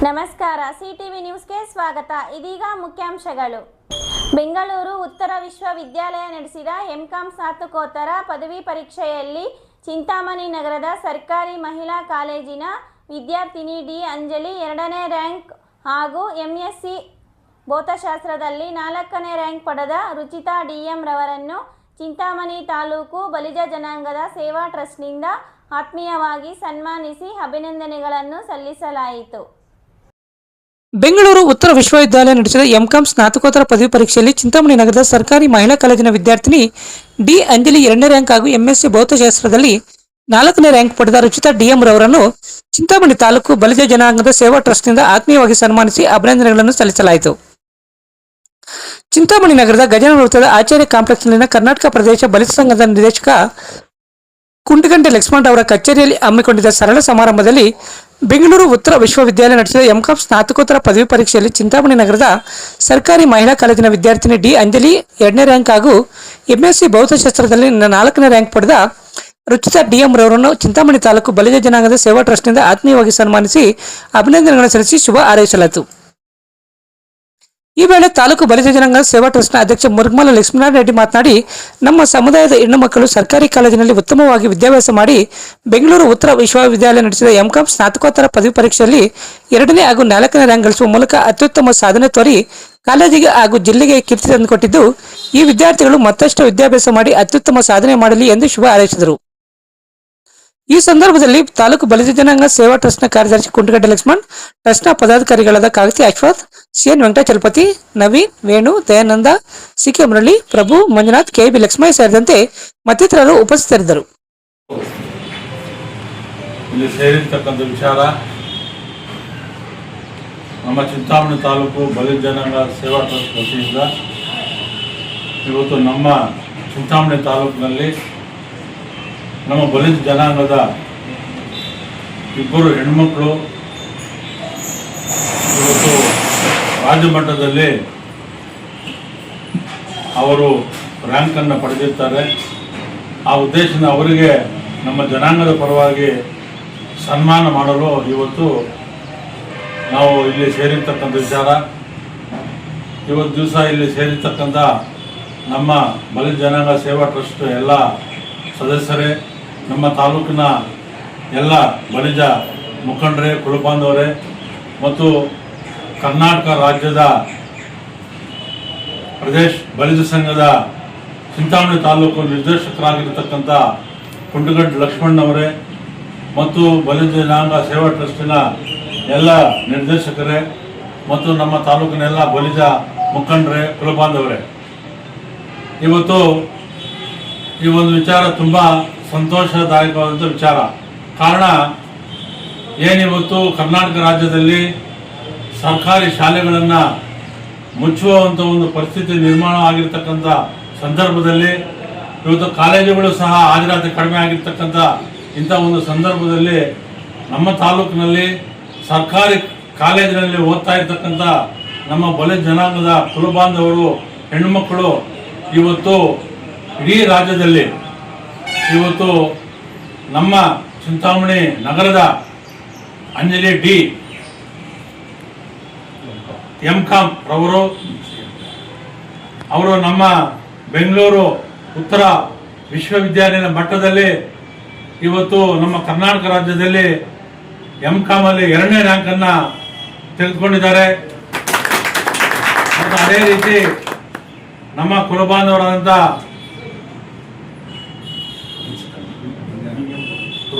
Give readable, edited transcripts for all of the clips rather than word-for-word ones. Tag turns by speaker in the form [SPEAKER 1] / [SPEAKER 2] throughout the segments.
[SPEAKER 1] ನಮಸ್ಕಾರ, ಸಿಟಿವಿ ನ್ಯೂಸ್ಗೆ ಸ್ವಾಗತ. ಇದೀಗ ಮುಖ್ಯಾಂಶಗಳು. ಬೆಂಗಳೂರು ಉತ್ತರ ವಿಶ್ವವಿದ್ಯಾಲಯ ನಡೆಸಿದ ಎಂಕಾಂ ಸ್ನಾತಕೋತ್ತರ ಪದವಿ ಪರೀಕ್ಷೆಯಲ್ಲಿ ಚಿಂತಾಮಣಿ ನಗರದ ಸರ್ಕಾರಿ ಮಹಿಳಾ ಕಾಲೇಜಿನ ವಿದ್ಯಾರ್ಥಿನಿ ಡಿ ಅಂಜಲಿ 2ನೇ ರ್ಯಾಂಕ್ ಹಾಗೂ ಎಂಎಸ್ಸಿ ಭೌತಶಾಸ್ತ್ರದಲ್ಲಿ 4ನೇ ರ್ಯಾಂಕ್ ಪಡೆದ ರುಚಿತಾ ಡಿಎಂ ರವರನ್ನು ಚಿಂತಾಮಣಿ ತಾಲೂಕು ಬಲಿಜ ಜನಾಂಗದ ಸೇವಾ ಟ್ರಸ್ಟ್ನಿಂದ ಆತ್ಮೀಯವಾಗಿ ಸನ್ಮಾನಿಸಿ ಅಭಿನಂದನೆಗಳನ್ನು ಸಲ್ಲಿಸಲಾಯಿತು.
[SPEAKER 2] ಬೆಂಗಳೂರು ಉತ್ತರ ವಿಶ್ವವಿದ್ಯಾಲಯ ನಡೆಸಿದ ಎಂಕಾಂ ಸ್ನಾತಕೋತ್ತರ ಪದವಿ ಪರೀಕ್ಷೆಯಲ್ಲಿ ಚಿಂತಾಮಣಿ ನಗರದ ಸರ್ಕಾರಿ ಮಹಿಳಾ ಕಾಲೇಜಿನ ವಿದ್ಯಾರ್ಥಿನಿ ಡಿ ಅಂಜಲಿ 2ನೇ ರ್ಯಾಂಕ್ ಹಾಗೂ ಎಂಎಸ್ಸಿ ಭೌತಶಾಸ್ತ್ರದಲ್ಲಿ 4ನೇ ರ್ಯಾಂಕ್ ಪಡೆದ ರುಚಿತಾ ಡಿಎಂ ರವರನ್ನು ಚಿಂತಾಮಣಿ ತಾಲೂಕು ಬಲಿಜ ಜನಾಂಗದ ಸೇವಾ ಟ್ರಸ್ಟ್ನಿಂದ ಆತ್ಮೀಯವಾಗಿ ಸನ್ಮಾನಿಸಿ ಅಭಿನಂದನೆಗಳನ್ನು ಸಲ್ಲಿಸಲಾಯಿತು. ಚಿಂತಾಮಣಿ ನಗರದ ಗಜಾನನ ವೃತ್ತದ ಆಚಾರ್ಯ ಕಾಂಪ್ಲೆಕ್ಸ್ನಲ್ಲಿನ ಕರ್ನಾಟಕ ಪ್ರದೇಶ ಬಲಿಜ ಸಂಘದ ನಿರ್ದೇಶಕ ಕುಂಟಗಂಟೆ ಲಕ್ಷ್ಮಣ್ ಅವರ ಕಚೇರಿಯಲ್ಲಿ ಹಮ್ಮಿಕೊಂಡಿದ್ದ ಸರಳ ಸಮಾರಂಭದಲ್ಲಿ ಬೆಂಗಳೂರು ಉತ್ತರ ವಿಶ್ವವಿದ್ಯಾಲಯ ನಡೆಸಿದ ಎಂಕಾಂ ಸ್ನಾತಕೋತ್ತರ ಪದವಿ ಪರೀಕ್ಷೆಯಲ್ಲಿ ಚಿಂತಾಮಣಿ ನಗರದ ಸರ್ಕಾರಿ ಮಹಿಳಾ ಕಾಲೇಜಿನ ವಿದ್ಯಾರ್ಥಿನಿ ಡಿ ಅಂಜಲಿ 2ನೇ ರ್ಯಾಂಕ್ ಹಾಗೂ ಎಂಎಸ್ಸಿ ಭೌತಶಾಸ್ತ್ರದಲ್ಲಿ 4ನೇ ರ್ಯಾಂಕ್ ಪಡೆದ ರುಚಿತಾ ಡಿಎಂ ರವರನ್ನು ಚಿಂತಾಮಣಿ ತಾಲೂಕು ಬಲಿಜ ಜನಾಂಗದ ಸೇವಾ ಟ್ರಸ್ಟ್ನಿಂದ ಆತ್ಮೀಯವಾಗಿ ಸನ್ಮಾನಿಸಿ ಅಭಿನಂದನೆಗಳನ್ನು ಸಲ್ಲಿಸಿ ಶುಭ ಹಾರೈಸಲಾಯಿತು. ಈ ವೇಳೆ ತಾಲೂಕು ಬಲಿಜ ಜನಾಂಗದ ಸೇವಾ ಟ್ರಸ್ಟ್ನ ಅಧ್ಯಕ್ಷ ಮುರುಗಮಲ ಲಕ್ಷ್ಮೀನಾರಾಯಣ ರೆಡ್ಡಿ ಮಾತನಾಡಿ, ನಮ್ಮ ಸಮುದಾಯದ ಹೆಣ್ಣು ಮಕ್ಕಳು ಸರ್ಕಾರಿ ಕಾಲೇಜಿನಲ್ಲಿ ಉತ್ತಮವಾಗಿ ವಿದ್ಯಾಭ್ಯಾಸ ಮಾಡಿ ಬೆಂಗಳೂರು ಉತ್ತರ ವಿಶ್ವವಿದ್ಯಾಲಯ ನಡೆಸಿದ ಎಂಕಾಂ ಸ್ನಾತಕೋತ್ತರ ಪದವಿ ಪರೀಕ್ಷೆಯಲ್ಲಿ 2ನೇ ಹಾಗೂ 4ನೇ ರ್ಯಾಂಕ್ ಗಳಿಸುವ ಮೂಲಕ ಅತ್ಯುತ್ತಮ ಸಾಧನೆ ತೋರಿ ಕಾಲೇಜಿಗೆ ಹಾಗೂ ಜಿಲ್ಲೆಗೆ ಕೀರ್ತಿ ತಂದುಕೊಟ್ಟಿದ್ದು, ಈ ವಿದ್ಯಾರ್ಥಿಗಳು ಮತ್ತಷ್ಟು ವಿದ್ಯಾಭ್ಯಾಸ ಮಾಡಿ ಅತ್ಯುತ್ತಮ ಸಾಧನೆ ಮಾಡಲಿ ಎಂದು ಶುಭ ಹಾರೈಸಿದರು. ಈ ಸಂದರ್ಭದಲ್ಲಿ ತಾಲೂಕು ಬಲಿಜ ಜನಾಂಗ ಸೇವಾ ಟ್ರಸ್ಟ್ನ ಕಾರ್ಯದರ್ಶಿ ಕುಂಟಗಂಟೆ ಲಕ್ಷ್ಮಣ್, ಟ್ರಸ್ಟ್ನ ಪದಾಧಿಕಾರಿಗಳಾದ ಕಾಗತಿ ಅಶ್ವಥ್, ಸಿಎನ್ ವೆಂಕಟಾಚಲಪತಿ, ನವೀನ್, ವೇಣು, ದಯಾನಂದ, ಸಿಕೆ ಮುರಳಿ, ಪ್ರಭು, ಮಂಜುನಾಥ್, ಕೆಬಿ ಲಕ್ಷ್ಮಯ್ಯ ಸೇರಿದಂತೆ ಮತ್ತಿತರರು ಉಪಸ್ಥಿತರಿದ್ದರು.
[SPEAKER 3] ಇಲ್ಲಿ ಸೇರಿರ್ತಕ್ಕಂಥ ವಿಚಾರ ನಮ್ಮ ಚಿಂತಾಮಣಿ ತಾಲೂಕು ಬಲಿಜ ಜನಾಂಗ ಸೇವಾ ಟ್ರಸ್ಟ್ ವತಿಯಿಂದ ಇವತ್ತು ನಮ್ಮ ಚಿಂತಾಮಣಿ ತಾಲೂಕಿನಲ್ಲಿ ನಮ್ಮ ಬಲಿಜ ಜನಾಂಗದ 2 ಹೆಣ್ಮಕ್ಳು ಇವತ್ತು ರಾಜ್ಯ ಮಟ್ಟದಲ್ಲಿ ಅವರು ರ್ಯಾಂಕನ್ನು ಪಡೆದಿರ್ತಾರೆ. ಆ ಉದ್ದೇಶದಿಂದ ಅವರಿಗೆ ನಮ್ಮ ಜನಾಂಗದ ಪರವಾಗಿ ಸನ್ಮಾನ ಮಾಡಲು ಇವತ್ತು ನಾವು ಇಲ್ಲಿ ಸೇರಿರ್ತಕ್ಕಂಥ ವಿಚಾರ. ಇವತ್ತು ದಿವಸ ಇಲ್ಲಿ ಸೇರಿರ್ತಕ್ಕಂಥ ನಮ್ಮ ಬಲಿಜ ಜನಾಂಗ ಸೇವಾ ಟ್ರಸ್ಟ್ ಎಲ್ಲ ಸದಸ್ಯರೇ, ನಮ್ಮ ತಾಲೂಕಿನ ಎಲ್ಲ ಬಲಿಜ ಮುಖಂಡರೇ, ಕುಲಬಾಂಧವರೇ ಮತ್ತು ಕರ್ನಾಟಕ ರಾಜ್ಯದ ಪ್ರದೇಶ ಬಲಿಜ ಸಂಘದ ಚಿಂತಾಮಣಿ ತಾಲೂಕು ನಿರ್ದೇಶಕರಾಗಿರ್ತಕ್ಕಂಥ ಕುಂಟಗಂಟೆ ಲಕ್ಷ್ಮಣ್ ಅವರೇ ಮತ್ತು ಬಲಿಜ ಜನಾಂಗ ಸೇವಾ ಟ್ರಸ್ಟಿನ ಎಲ್ಲ ನಿರ್ದೇಶಕರೇ ಮತ್ತು ನಮ್ಮ ತಾಲೂಕಿನ ಎಲ್ಲ ಬಲಿಜ ಮುಖಂಡರೇ, ಕುಲಬಾಂಧವರೇ, ಇವತ್ತು ಈ ಒಂದು ವಿಚಾರ ತುಂಬ ಸಂತೋಷದಾಯಕವಾದಂಥ ವಿಚಾರ. ಕಾರಣ ಏನಿವತ್ತು ಕರ್ನಾಟಕ ರಾಜ್ಯದಲ್ಲಿ ಸರ್ಕಾರಿ ಶಾಲೆಗಳನ್ನು ಮುಚ್ಚುವಂಥ ಒಂದು ಪರಿಸ್ಥಿತಿ ನಿರ್ಮಾಣ ಆಗಿರ್ತಕ್ಕಂಥ ಸಂದರ್ಭದಲ್ಲಿ ಇವತ್ತು ಕಾಲೇಜುಗಳು ಸಹ ಹಾಜರಾತಿ ಕಡಿಮೆ ಆಗಿರ್ತಕ್ಕಂಥ ಇಂಥ ಒಂದು ಸಂದರ್ಭದಲ್ಲಿ ನಮ್ಮ ತಾಲೂಕಿನಲ್ಲಿ ಸರ್ಕಾರಿ ಕಾಲೇಜಿನಲ್ಲಿ ಓದ್ತಾ ಇರ್ತಕ್ಕಂಥ ನಮ್ಮ ಬಲಿಜ ಜನಾಂಗದ ಕುಲಬಾಂಧವರು, ಹೆಣ್ಣುಮಕ್ಕಳು ಇವತ್ತು ಇಡೀ ರಾಜ್ಯದಲ್ಲಿ ಇವತ್ತು ನಮ್ಮ ಚಿಂತಾಮಣಿ ನಗರದ ಅಂಜಲಿ ಡಿ ಎಂಕಾಂ ಅವರು ನಮ್ಮ ಬೆಂಗಳೂರು ಉತ್ತರ ವಿಶ್ವವಿದ್ಯಾಲಯದ ಮಟ್ಟದಲ್ಲಿ ಇವತ್ತು ನಮ್ಮ ಕರ್ನಾಟಕ ರಾಜ್ಯದಲ್ಲಿ ಎಂಕಾಮಲ್ಲಿ 2ನೇ ರ್ಯಾಂಕನ್ನು ತೆಗೆದುಕೊಂಡಿದ್ದಾರೆ. ಮತ್ತು ಅದೇ ರೀತಿ ನಮ್ಮ ಕುಲಬಾಂಧವರಾದಂಥ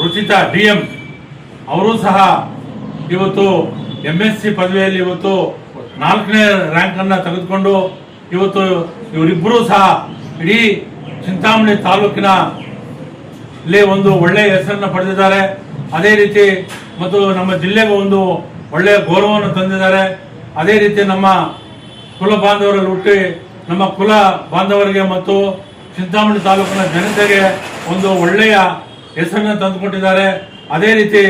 [SPEAKER 3] ರುಚಿತಾ ಡಿಎಂ ಅವರು ಸಹ ಇವತ್ತು ಎಂಎಸ್ಸಿ ಪದವಿಯಲ್ಲಿ ಇವತ್ತು 4ನೇ ರ್ಯಾಂಕನ್ನು ತೆಗೆದುಕೊಂಡು ಇವತ್ತು ಇವರಿಬ್ಬರೂ ಸಹ ಇಡೀ ಚಿಂತಾಮಣಿ ತಾಲೂಕಿನಲ್ಲಿ ಒಂದು ಒಳ್ಳೆಯ ಹೆಸರನ್ನು ಪಡೆದಿದ್ದಾರೆ. ಅದೇ ರೀತಿ ಮತ್ತು ನಮ್ಮ ಜಿಲ್ಲೆಗೆ ಒಂದು ಒಳ್ಳೆಯ ಗೌರವವನ್ನು ತಂದಿದ್ದಾರೆ. ಅದೇ ರೀತಿ ನಮ್ಮ ಕುಲ ಬಾಂಧವರಲ್ಲಿ ಹುಟ್ಟಿ ನಮ್ಮ ಕುಲ ಬಾಂಧವರಿಗೆ ಮತ್ತು ಚಿಂತಾಮಣಿ ತಾಲೂಕಿನ ಜನತೆಗೆ ಒಂದು ಒಳ್ಳೆಯ ಹೆಸರನ್ನು ತಂದುಕೊಟ್ಟಿದ್ದಾರೆ. ಅದೇ ರೀತಿ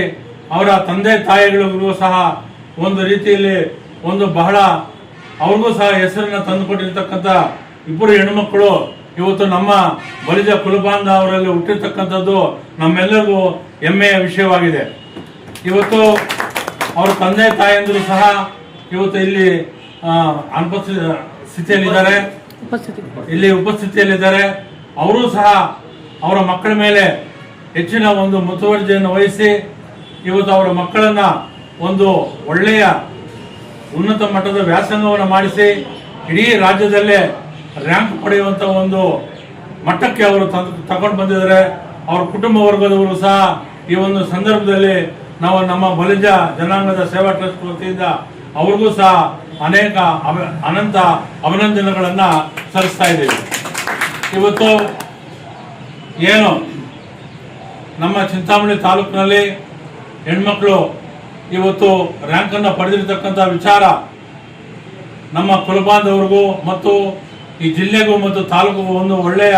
[SPEAKER 3] ಅವರ ತಂದೆ ತಾಯಿಗಳಿಗೂ ಸಹ ಒಂದು ರೀತಿಯಲ್ಲಿ ಒಂದು ಬಹಳ ಅವ್ರಿಗೂ ಸಹ ಹೆಸರನ್ನು ತಂದುಕೊಟ್ಟಿರ್ತಕ್ಕಂಥ 2 ಹೆಣ್ಣುಮಕ್ಕಳು ಇವತ್ತು ನಮ್ಮ ಬಲಿಜ ಕುಲಬಾಂಧವರಲ್ಲಿ ಹುಟ್ಟಿರ್ತಕ್ಕಂಥದ್ದು ನಮ್ಮೆಲ್ಲರಿಗೂ ಹೆಮ್ಮೆಯ ವಿಷಯವಾಗಿದೆ. ಇವತ್ತು ಅವರ ತಂದೆ ತಾಯಂದಿರು ಸಹ ಇವತ್ತು ಇಲ್ಲಿ ಸ್ಥಿತಿಯಲ್ಲಿದ್ದಾರೆ, ಇಲ್ಲಿ ಉಪಸ್ಥಿತಿಯಲ್ಲಿದ್ದಾರೆ. ಅವರು ಸಹ ಅವರ ಮಕ್ಕಳ ಮೇಲೆ ಹೆಚ್ಚಿನ ಒಂದು ಮುತುವರ್ಜಿಯನ್ನು ವಹಿಸಿ ಇವತ್ತು ಅವರ ಮಕ್ಕಳನ್ನ ಒಂದು ಒಳ್ಳೆಯ ಉನ್ನತ ಮಟ್ಟದ ವ್ಯಾಸಂಗವನ್ನು ಮಾಡಿಸಿ ಇಡೀ ರಾಜ್ಯದಲ್ಲೇ ರ್ಯಾಂಕ್ ಪಡೆಯುವಂತ ಒಂದು ಮಟ್ಟಕ್ಕೆ ಅವರು ತಗೊಂಡು ಬಂದಿದ್ದಾರೆ. ಅವರ ಕುಟುಂಬ ವರ್ಗದವರು ಸಹ ಈ ಒಂದು ಸಂದರ್ಭದಲ್ಲಿ ನಾವು ನಮ್ಮ ಬಲಿಜ ಜನಾಂಗದ ಸೇವಾ ಟ್ರಸ್ಟ್ ವತಿಯಿಂದ ಅವ್ರಿಗೂ ಸಹ ಅನಂತ ಅಭಿನಂದನೆಗಳನ್ನ ಸಲ್ಲಿಸ್ತಾ ಇದ್ದೀವಿ. ಇವತ್ತು ಏನು ನಮ್ಮ ಚಿಂತಾಮಣಿ ತಾಲೂಕಿನಲ್ಲಿ ಹೆಣ್ಮಕ್ಳು ಇವತ್ತು ರ್ಯಾಂಕ್ ಅನ್ನು ಪಡೆದಿರತಕ್ಕಂಥ ವಿಚಾರ ನಮ್ಮ ಕುಲಬಾಂಧವರಿಗೂ ಮತ್ತು ಈ ಜಿಲ್ಲೆಗೂ ಮತ್ತು ತಾಲೂಕಿಗೂ ಒಂದು ಒಳ್ಳೆಯ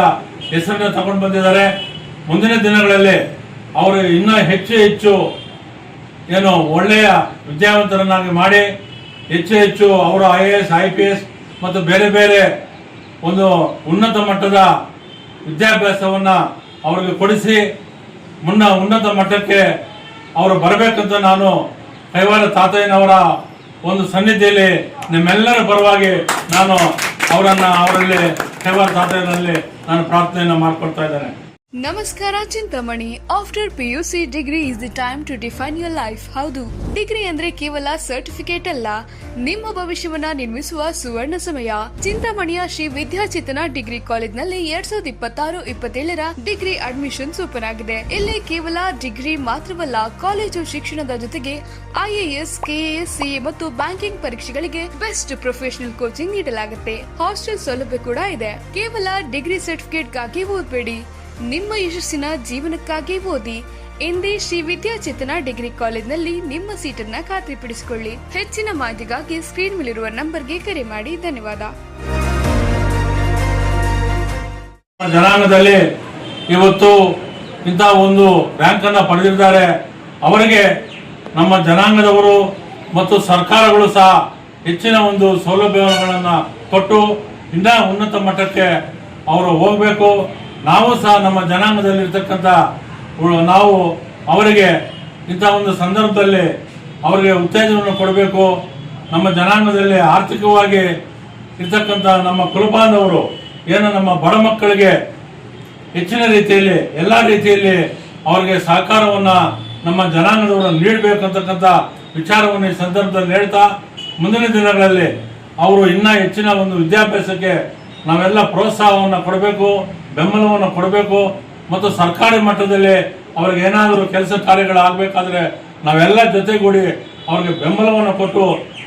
[SPEAKER 3] ಹೆಸರನ್ನ ತಗೊಂಡು ಬಂದಿದ್ದಾರೆ. ಮುಂದಿನ ದಿನಗಳಲ್ಲಿ ಅವರು ಇನ್ನೂ ಹೆಚ್ಚು ಏನು ಒಳ್ಳೆಯ ವಿದ್ಯಾವಂತರನ್ನಾಗಿ ಮಾಡಿ ಹೆಚ್ಚು ಅವರು IAS IPS ಮತ್ತು ಬೇರೆ ಬೇರೆ ಒಂದು ಉನ್ನತ ಮಟ್ಟದ ವಿದ್ಯಾಭ್ಯಾಸವನ್ನ ಅವರಿಗೆ ಕೊಡಿಸಿ ಉನ್ನತ ಮಟ್ಟಕ್ಕೆ ಅವರು ಬರಬೇಕಂತ ನಾನು ಕೈವಾರ ತಾತಯ್ಯನವರ ಒಂದು ಸನ್ನಿಧಿಯಲ್ಲಿ ನಿಮ್ಮೆಲ್ಲರ ಪರವಾಗಿ ನಾನು ಅವರಲ್ಲಿ ಕೈವಾರ ತಾತಯ್ಯನಲ್ಲಿ ನಾನು ಪ್ರಾರ್ಥನೆಯನ್ನು ಮಾಡ್ಕೊಳ್ತಾ ಇದ್ದೇನೆ.
[SPEAKER 4] ನಮಸ್ಕಾರ Chintamani. After PUC degree is the time to define your life. ಹೌದು, ಡಿಗ್ರಿ ಅಂದ್ರೆ ಕೇವಲ ಸರ್ಟಿಫಿಕೇಟ್ ಅಲ್ಲ, ನಿಮ್ಮ ಭವಿಷ್ಯವನ್ನ ನಿರ್ಮಿಸುವ ಸುವರ್ಣ ಸಮಯ. ಚಿಂತಾಮಣಿಯ ಶ್ರೀ ವಿದ್ಯಾಚೇತನ ಡಿಗ್ರಿ ಕಾಲೇಜ್ನಲ್ಲಿ 2026-27ರ ಡಿಗ್ರಿ ಅಡ್ಮಿಷನ್ಸ್ ಓಪನ್ ಆಗಿದೆ. ಇಲ್ಲಿ ಕೇವಲ ಡಿಗ್ರಿ ಮಾತ್ರವಲ್ಲ, ಕಾಲೇಜು ಶಿಕ್ಷಣದ ಜೊತೆಗೆ IAS, KAS, CA ಮತ್ತು ಬ್ಯಾಂಕಿಂಗ್ ಪರೀಕ್ಷೆಗಳಿಗೆ ಬೆಸ್ಟ್ ಪ್ರೊಫೆಷನಲ್ ಕೋಚಿಂಗ್ ನೀಡಲಾಗುತ್ತೆ. ಹಾಸ್ಟೆಲ್ ಸೌಲಭ್ಯ ಕೂಡ ಇದೆ. ಕೇವಲ ಡಿಗ್ರಿ ಸರ್ಟಿಫಿಕೇಟ್ಗಾಗಿ ಓದಬೇಡಿ, ನಿಮ್ಮ ಯಶಸ್ಸಿನ ಜೀವನಕ್ಕಾಗಿ ಓದಿ. ಎಂದೇ ಶ್ರೀ ವಿದ್ಯಾಚೇತನ ಡಿಗ್ರಿ ಕಾಲೇಜ್ನಲ್ಲಿ ನಿಮ್ಮ ಸೀಟನ್ನ ಖಾತ್ರಿಪಡಿಸಿಕೊಳ್ಳಿ. ಹೆಚ್ಚಿನ ಮಾಹಿತಿಗಾಗಿ ಸ್ಕ್ರೀನ್ ಮೇಲಿರುವ ನಂಬರ್ಗೆ ಕರೆ ಮಾಡಿ. ಧನ್ಯವಾದ.
[SPEAKER 3] ಜನಾಂಗದಲ್ಲಿ ಇವತ್ತು ಇಂತಹ ಒಂದು ರ್ಯಾಂಕ್ ಅನ್ನ ಪಡೆದಿದ್ದಾರೆ. ಅವರಿಗೆ ನಮ್ಮ ಜನಾಂಗದವರು ಮತ್ತು ಸರ್ಕಾರಗಳು ಸಹ ಹೆಚ್ಚಿನ ಒಂದು ಸೌಲಭ್ಯಗಳನ್ನ ಕೊಟ್ಟು ಇನ್ನ ಉನ್ನತ ಮಟ್ಟಕ್ಕೆ ಅವರು ಹೋಗಬೇಕು. ನಾವು ಸಹ ನಮ್ಮ ಜನಾಂಗದಲ್ಲಿರ್ತಕ್ಕಂಥ ನಾವು ಅವರಿಗೆ ಇಂಥ ಒಂದು ಸಂದರ್ಭದಲ್ಲಿ ಅವರಿಗೆ ಉತ್ತೇಜನವನ್ನು ಕೊಡಬೇಕು. ನಮ್ಮ ಜನಾಂಗದಲ್ಲಿ ಆರ್ಥಿಕವಾಗಿ ಇರ್ತಕ್ಕಂಥ ನಮ್ಮ ಕುಲಬಾಂಧವರು ಏನು ನಮ್ಮ ಬಡ ಮಕ್ಕಳಿಗೆ ಹೆಚ್ಚಿನ ರೀತಿಯಲ್ಲಿ ಎಲ್ಲ ರೀತಿಯಲ್ಲಿ ಅವರಿಗೆ ಸಹಕಾರವನ್ನು ನಮ್ಮ ಜನಾಂಗದವರು ನೀಡಬೇಕಂತಕ್ಕಂಥ ವಿಚಾರವನ್ನು ಈ ಸಂದರ್ಭದಲ್ಲಿ ಹೇಳ್ತಾ, ಮುಂದಿನ ದಿನಗಳಲ್ಲಿ ಅವರು ಇನ್ನೂ ಹೆಚ್ಚಿನ ಒಂದು ವಿದ್ಯಾಭ್ಯಾಸಕ್ಕೆ ನಾವೆಲ್ಲ ಪ್ರೋತ್ಸಾಹವನ್ನು ಕೊಡಬೇಕು, ಬೆಂಬಲವನ್ನು ಕೊಡಬೇಕು. ಮತ್ತು ಸರ್ಕಾರಿ ಮಟ್ಟದಲ್ಲಿ ಅವ್ರಿಗೆ ಏನಾದರೂ ಕೆಲಸ ಕಾರ್ಯಗಳಾಗಬೇಕಾದ್ರೆ ನಾವೆಲ್ಲ ಜೊತೆಗೂಡಿ ಅವ್ರಿಗೆ ಬೆಂಬಲವನ್ನು ಕೊಟ್ಟು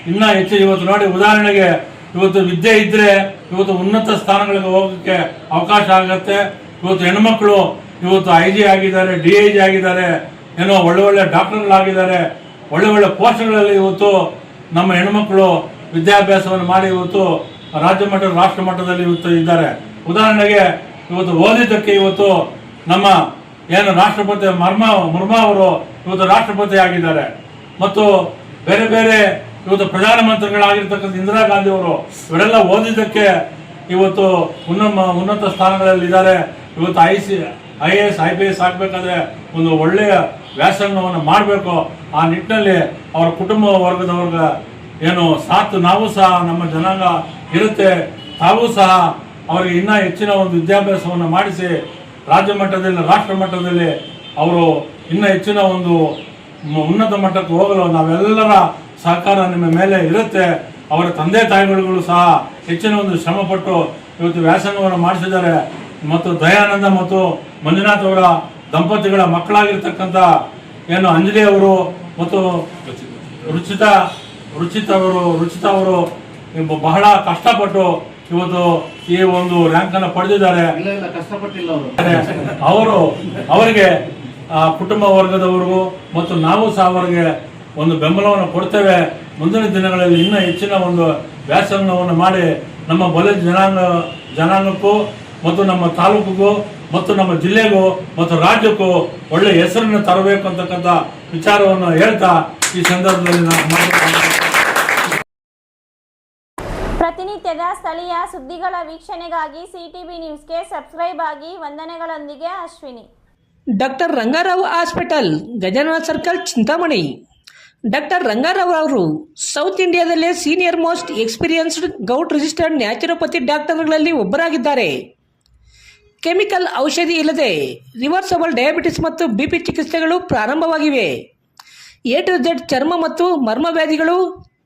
[SPEAKER 3] ಇನ್ನೂ ಹೆಚ್ಚು ಇವತ್ತು ನೋಡಿ, ಉದಾಹರಣೆಗೆ ಇವತ್ತು ವಿದ್ಯೆ ಇದ್ದರೆ ಇವತ್ತು ಉನ್ನತ ಸ್ಥಾನಗಳಿಗೆ ಹೋಗೋಕ್ಕೆ ಅವಕಾಶ ಆಗುತ್ತೆ. ಇವತ್ತು ಹೆಣ್ಮಕ್ಳು ಇವತ್ತು IG ಆಗಿದ್ದಾರೆ, DIG ಆಗಿದ್ದಾರೆ, ಏನೋ ಒಳ್ಳೆ ಡಾಕ್ಟರ್ಗಳಾಗಿದ್ದಾರೆ, ಒಳ್ಳೆ ಪೋಸ್ಟ್ಗಳಲ್ಲಿ ಇವತ್ತು ನಮ್ಮ ಹೆಣ್ಮಕ್ಳು ವಿದ್ಯಾಭ್ಯಾಸವನ್ನು ಮಾಡಿ ಇವತ್ತು ರಾಜ್ಯ ಮಟ್ಟ ರಾಷ್ಟ್ರ ಮಟ್ಟದಲ್ಲಿ ಇವತ್ತು ಇದ್ದಾರೆ. ಉದಾಹರಣೆಗೆ ಇವತ್ತು ಓದಿದ್ದಕ್ಕೆ ಇವತ್ತು ನಮ್ಮ ಏನು ರಾಷ್ಟ್ರಪತಿ ಮುರ್ಮಾ ಅವರು ಇವತ್ತು ರಾಷ್ಟ್ರಪತಿ ಆಗಿದ್ದಾರೆ. ಮತ್ತು ಬೇರೆ ಬೇರೆ ಇವತ್ತು ಪ್ರಧಾನಮಂತ್ರಿಗಳಾಗಿರ್ತಕ್ಕಂಥ ಇಂದಿರಾ ಗಾಂಧಿ ಅವರು ಇವರೆಲ್ಲ ಓದಿದ್ದಕ್ಕೆ ಇವತ್ತು ಉನ್ನತ ಸ್ಥಾನಗಳಲ್ಲಿ ಇದ್ದಾರೆ. ಇವತ್ತು IAS IPS ಆಗಬೇಕಾದ್ರೆ ಒಂದು ಒಳ್ಳೆಯ ವ್ಯಾಸಂಗವನ್ನು ಮಾಡಬೇಕು. ಆ ನಿಟ್ಟಿನಲ್ಲಿ ಅವರ ಕುಟುಂಬ ವರ್ಗದವ್ರಿಗ ಏನು ಸಾಥ್ ನಾವು ಸಹ ನಮ್ಮ ಜನಾಂಗ ಇರುತ್ತೆ. ತಾವೂ ಸಹ ಅವರಿಗೆ ಇನ್ನೂ ಹೆಚ್ಚಿನ ಒಂದು ವಿದ್ಯಾಭ್ಯಾಸವನ್ನು ಮಾಡಿಸಿ ರಾಜ್ಯ ಮಟ್ಟದಲ್ಲಿ ರಾಷ್ಟ್ರ ಮಟ್ಟದಲ್ಲಿ ಅವರು ಇನ್ನೂ ಹೆಚ್ಚಿನ ಒಂದು ಉನ್ನತ ಮಟ್ಟಕ್ಕೆ ಹೋಗಲು ನಾವೆಲ್ಲರ ಸಹಕಾರ ನಿಮ್ಮ ಮೇಲೆ ಇರುತ್ತೆ. ಅವರ ತಂದೆ ತಾಯಿಗಳು ಸಹ ಹೆಚ್ಚಿನ ಒಂದು ಶ್ರಮಪಟ್ಟು ಇವತ್ತು ವ್ಯಾಸಂಗವನ್ನು ಮಾಡಿಸಿದ್ದಾರೆ. ಮತ್ತು ದಯಾನಂದ ಮತ್ತು ಮಂಜುನಾಥ್ ಅವರ ದಂಪತಿಗಳ ಮಕ್ಕಳಾಗಿರ್ತಕ್ಕಂಥ ಏನು ಅಂಜಲಿ ಅವರು ಮತ್ತು ರುಚಿತಾ ಅವರು ಬಹಳ ಕಷ್ಟಪಟ್ಟು ಇವತ್ತು ಈ ಒಂದು ರ್ಯಾಂಕ್ ಅನ್ನು ಪಡೆದಿದ್ದಾರೆ. ಅವರಿಗೆ ಕುಟುಂಬ ವರ್ಗದವರಿಗೂ ಮತ್ತು ನಾವು ಸಹ ಅವರಿಗೆ ಒಂದು ಬೆಂಬಲವನ್ನು ಕೊಡ್ತೇವೆ. ಮುಂದಿನ ದಿನಗಳಲ್ಲಿ ಇನ್ನೂ ಹೆಚ್ಚಿನ ಒಂದು ವ್ಯಾಸಂಗವನ್ನು ಮಾಡಿ ನಮ್ಮ ಬಲಿಜ ಜನಾಂಗಕ್ಕೂ ಮತ್ತು ನಮ್ಮ ತಾಲೂಕಿಗೂ ಮತ್ತು ನಮ್ಮ ಜಿಲ್ಲೆಗೂ ಮತ್ತು ರಾಜ್ಯಕ್ಕೂ ಒಳ್ಳೆ ಹೆಸರನ್ನು ತರಬೇಕು ಅಂತಕ್ಕಂಥ ವಿಚಾರವನ್ನು ಹೇಳ್ತಾ ಈ ಸಂದರ್ಭದಲ್ಲಿ ನಾನು
[SPEAKER 1] ಪ್ರತಿನಿತ್ಯದ ಸ್ಥಳೀಯ ಸುದ್ದಿಗಳ ವೀಕ್ಷಣೆಗಾಗಿ CTV ನ್ಯೂಸ್ಗೆ ಸಬ್ಸ್ಕ್ರೈಬ್ ಆಗಿ. ವಂದನೆಗಳೊಂದಿಗೆ Ashwini.
[SPEAKER 2] Doctor Rangarao hospital, Gajanana circle, Chintamani. Doctor Rangarao ಅವರು ಸೌತ್ ಇಂಡಿಯಾದಲ್ಲೇ senior most experienced gout registered naturopathy ಡಾಕ್ಟರ್ಗಳಲ್ಲಿ ಒಬ್ಬರಾಗಿದ್ದಾರೆ. ಕೆಮಿಕಲ್ ಔಷಧಿ ಇಲ್ಲದೆ ರಿವರ್ಸಬಲ್ ಡಯಾಬಿಟಿಸ್ ಮತ್ತು ಬಿಪಿ ಚಿಕಿತ್ಸೆಗಳು ಪ್ರಾರಂಭವಾಗಿವೆ. ಎ ಟು ಝೆಡ್ ಚರ್ಮ ಮತ್ತು ಮರ್ಮವ್ಯಾಧಿಗಳು,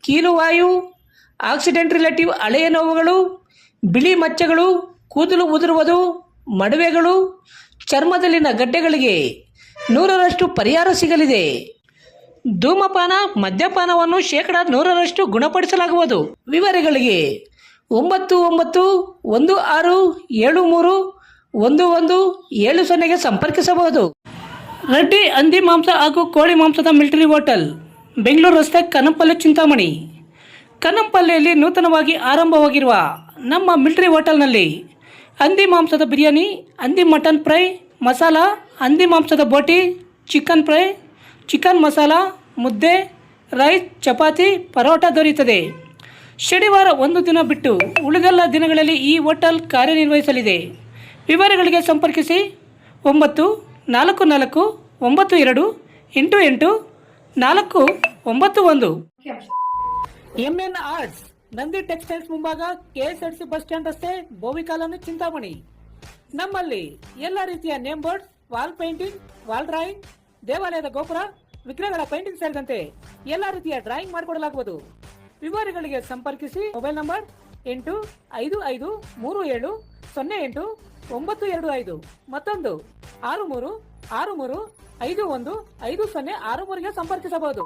[SPEAKER 2] ಕೀಲುವಾಯು, ಆಕ್ಸಿಡೆಂಟ್ ರಿಲೇಟಿವ್ ಹಳೆಯ ನೋವುಗಳು, ಬಿಳಿ ಮಚ್ಚೆಗಳು, ಕೂದಲು ಉದುರುವುದು, ಮಡುವೆಗಳು, ಚರ್ಮದಲ್ಲಿನ ಗಡ್ಡೆಗಳಿಗೆ 100% ಪರಿಹಾರ ಸಿಗಲಿದೆ. ಧೂಮಪಾನ, ಮದ್ಯಪಾನವನ್ನು 100% ಗುಣಪಡಿಸಲಾಗುವುದು. ವಿವರಗಳಿಗೆ 9916731170 ಸಂಪರ್ಕಿಸಬಹುದು. ರೆಡ್ಡಿ ಹಂದಿ ಮಾಂಸ ಹಾಗೂ ಕೋಳಿ ಮಾಂಸದ ಮಿಲಿಟರಿ ಹೋಟೆಲ್, ಬೆಂಗಳೂರು ರಸ್ತೆ, ಕನ್ನಂಪಲ್ಲಿ, ಚಿಂತಾಮಣಿ. ಕನ್ನಂಪಲ್ಲಿಯಲ್ಲಿ ನೂತನವಾಗಿ ಆರಂಭವಾಗಿರುವ ನಮ್ಮ ಮಿಲಿಟರಿ ಹೋಟೆಲ್ನಲ್ಲಿ ಹಂದಿ ಮಾಂಸದ ಬಿರಿಯಾನಿ, ಹಂದಿ ಮಟನ್ ಫ್ರೈ, ಮಸಾಲ, ಹಂದಿ ಮಾಂಸದ ಬೋಟಿ, ಚಿಕನ್ ಫ್ರೈ, ಚಿಕನ್ ಮಸಾಲ, ಮುದ್ದೆ, ರೈಸ್, ಚಪಾತಿ, ಪರೋಟ ದೊರೆಯುತ್ತದೆ. ಶನಿವಾರ ಒಂದು ದಿನ ಬಿಟ್ಟು ಉಳಿದೆಲ್ಲ ದಿನಗಳಲ್ಲಿ ಈ ಹೋಟೆಲ್ ಕಾರ್ಯನಿರ್ವಹಿಸಲಿದೆ. ವಿವರಗಳಿಗೆ ಸಂಪರ್ಕಿಸಿ 9492888491. MN ಆರ್ಟ್ಸ್, ನಂದಿ ಟೆಕ್ಸ್ಟೈಲ್ಸ್ ಮುಂಭಾಗ, KSRTC ಬಸ್ ಸ್ಟ್ಯಾಂಡ್ ರಸ್ತೆ, ಬೋವಿ ಕಾಲೋನಿ, ಚಿಂತಾಮಣಿ. ನಮ್ಮಲ್ಲಿ ಎಲ್ಲ ರೀತಿಯ name board, wall painting, wall drawing, ದೇವಾಲಯದ ಗೋಪುರ, ವಿಗ್ರಹಗಳ ಪೇಂಟಿಂಗ್ ಸೇರಿದಂತೆ ಎಲ್ಲ ರೀತಿಯ ಡ್ರಾಯಿಂಗ್ ಮಾಡಿಕೊಡಲಾಗುವುದು. ವಿವರಗಳಿಗೆ ಸಂಪರ್ಕಿಸಿ. ಮೊಬೈಲ್ ನಂಬರ್ 8553708925, ಮತ್ತೊಂದು 6363515063ಗೆ ಸಂಪರ್ಕಿಸಬಹುದು.